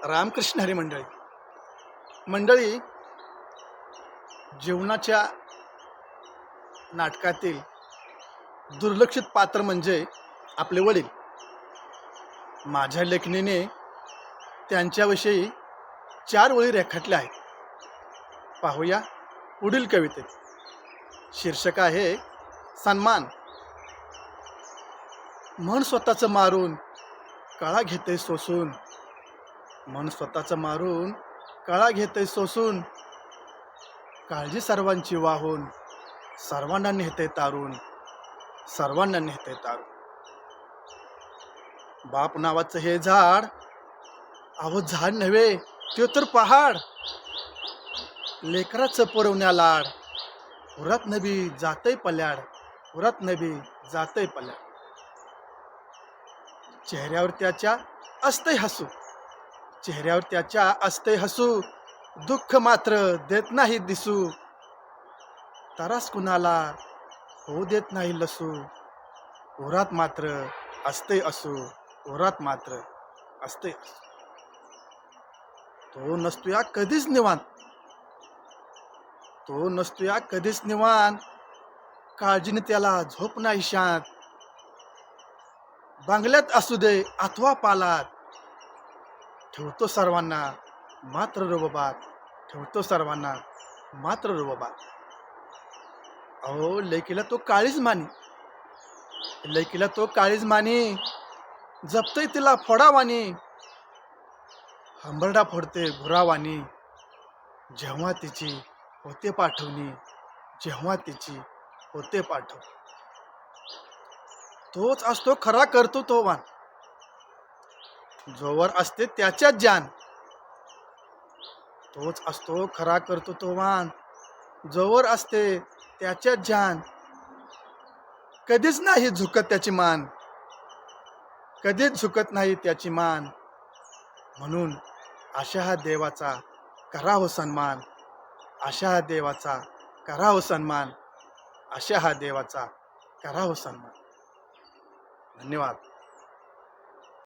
रामकृष्ण हरी मंडळी मंडळी जीवनाच्या नाटकातील दुर्लक्षित पात्र म्हणजे आपले वडील. माझ्या लेखणीने त्यांच्याविषयी 4 ओळी रेखाटल्या आहेत. पाहूया पुढील कवितेत. शीर्षक आहे सन्मान. मन स्वतःचं मारून काळा घेते सोसून, मन स्वतःचं मारून काळा घेते सोसून, काळजी सर्वांची वाहून सर्वांना नेते तारून, सर्वांना नेते तारून. बाप नावाचं हे झाड, अहो झाड नव्हे ते तर पहाड. लेकराचं पुरवण्या लाड, उरात नबी जातय पल्याड, उरात नबी जातय पल्याड. चेहऱ्यावर त्याच्या असतंय हसू, चेहऱ्यावर त्याच्या असतंय हसू, दुःख मात्र देत नाही दिसू. तरास कुणाला होऊ देत नाही लसू, उरात मात्र असते असू, उरात मात्र असते असू. तो नसतोया कधीच निवांत, तो नसतोया कधीच निवांत, काळजीने त्याला झोप नाही शांत. बांगल्यात असू दे अथवा पालात, ठेवतो सर्वांना मात्र रुबाबात, ठेवतो सर्वांना मात्र रुबाबात. अहो लेकीला तो काळीज मानी, लेकीला तो काळीज मानी, जपतय तिला फोडावानी, हंबरडा फोडते घुरावानी. जेव्हा तिची होते पाठवणी, जेव्हा तिची होते पाठव. तोच असतो खरा कर्तृत्ववान, जोवर असते त्याच्यात जान. तोच असतो खरा कर्तृत्ववान, जोवर असते त्याच्यात जान. कधीच नाही झुकत त्याची मान, कधीच झुकत नाही त्याची मान. म्हणून अशा हा देवाचा करा हो सन्मान, अशा हा देवाचा करा हो सन्मान, अशा हा देवाचा करा हो सन्मान. धन्यवाद.